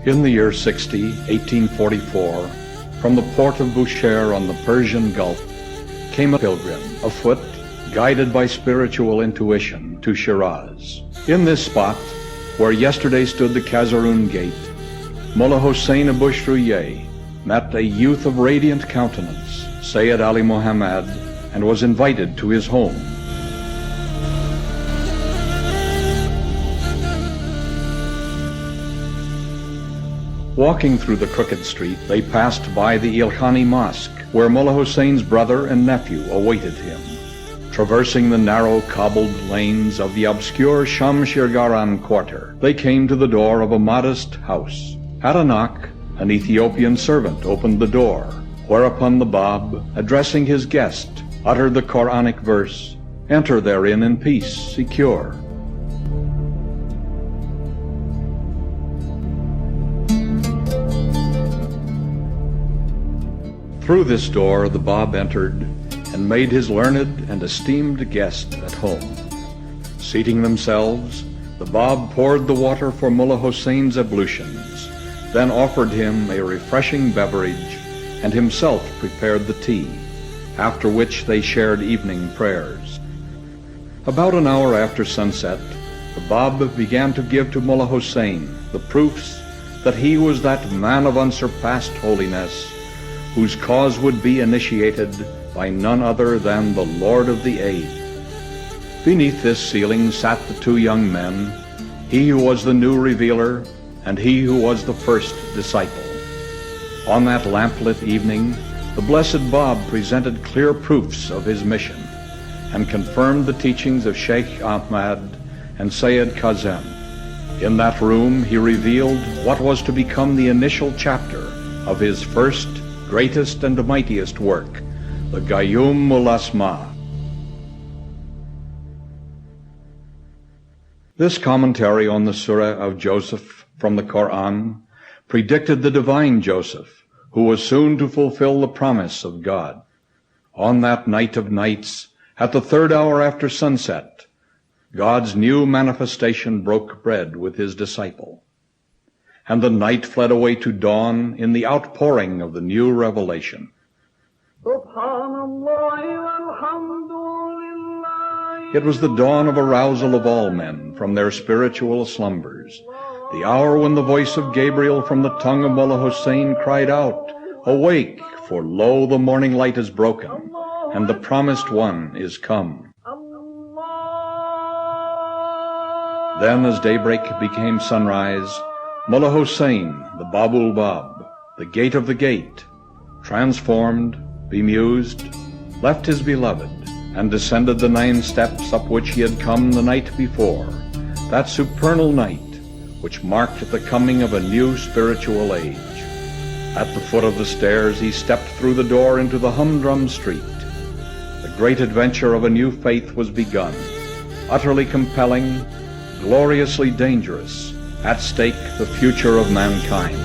In the year 1844, from the port of Bushehr on the Persian Gulf, came a pilgrim, afoot, guided by spiritual intuition, to Shiraz. In this spot, where yesterday stood the Kazarun Gate, Mullah Hossein Abushruye met a youth of radiant countenance, Sayyid Ali Muhammad, and was invited to his home. Walking through the crooked street, they passed by the Ilkhani Mosque, where Mullah Hussein's brother and nephew awaited him. Traversing the narrow cobbled lanes of the obscure Shamshirgaran quarter, they came to the door of a modest house. At a knock, an Ethiopian servant opened the door, whereupon the Bab, addressing his guest, uttered the Quranic verse, "Enter therein in peace, secure." Through this door the Bab entered and made his learned and esteemed guest at home. Seating themselves, the Bab poured the water for Mullah Hussein's ablutions, then offered him a refreshing beverage and himself prepared the tea, after which they shared evening prayers. About an hour after sunset, the Bab began to give to Mullah Hussein the proofs that he was that man of unsurpassed holiness whose cause would be initiated by none other than the Lord of the Age. Beneath this ceiling sat the two young men, he who was the new revealer and he who was the first disciple. On that lamplit evening, the blessed Bab presented clear proofs of his mission and confirmed the teachings of Sheikh Ahmad and Sayyid Kazem. In that room, he revealed what was to become the initial chapter of his first, greatest and mightiest work, the Qayyum ul-Asma. This commentary on the Surah of Joseph from the Quran predicted the divine Joseph, who was soon to fulfill the promise of God. On that night of nights, at the third hour after sunset, God's new manifestation broke bread with his disciple. And the night fled away to dawn in the outpouring of the new revelation. It was the dawn of arousal of all men from their spiritual slumbers, the hour when the voice of Gabriel from the tongue of Mullah Hussein cried out, "Awake, for lo, the morning light is broken, and the promised one is come." Then as daybreak became sunrise, Mullah Hussein, the Babul Bab, the gate of the gate, transformed, bemused, left his beloved, and descended the 9 steps up which he had come the night before, that supernal night which marked the coming of a new spiritual age. At the foot of the stairs he stepped through the door into the humdrum street. The great adventure of a new faith was begun, utterly compelling, gloriously dangerous, at stake the future of mankind.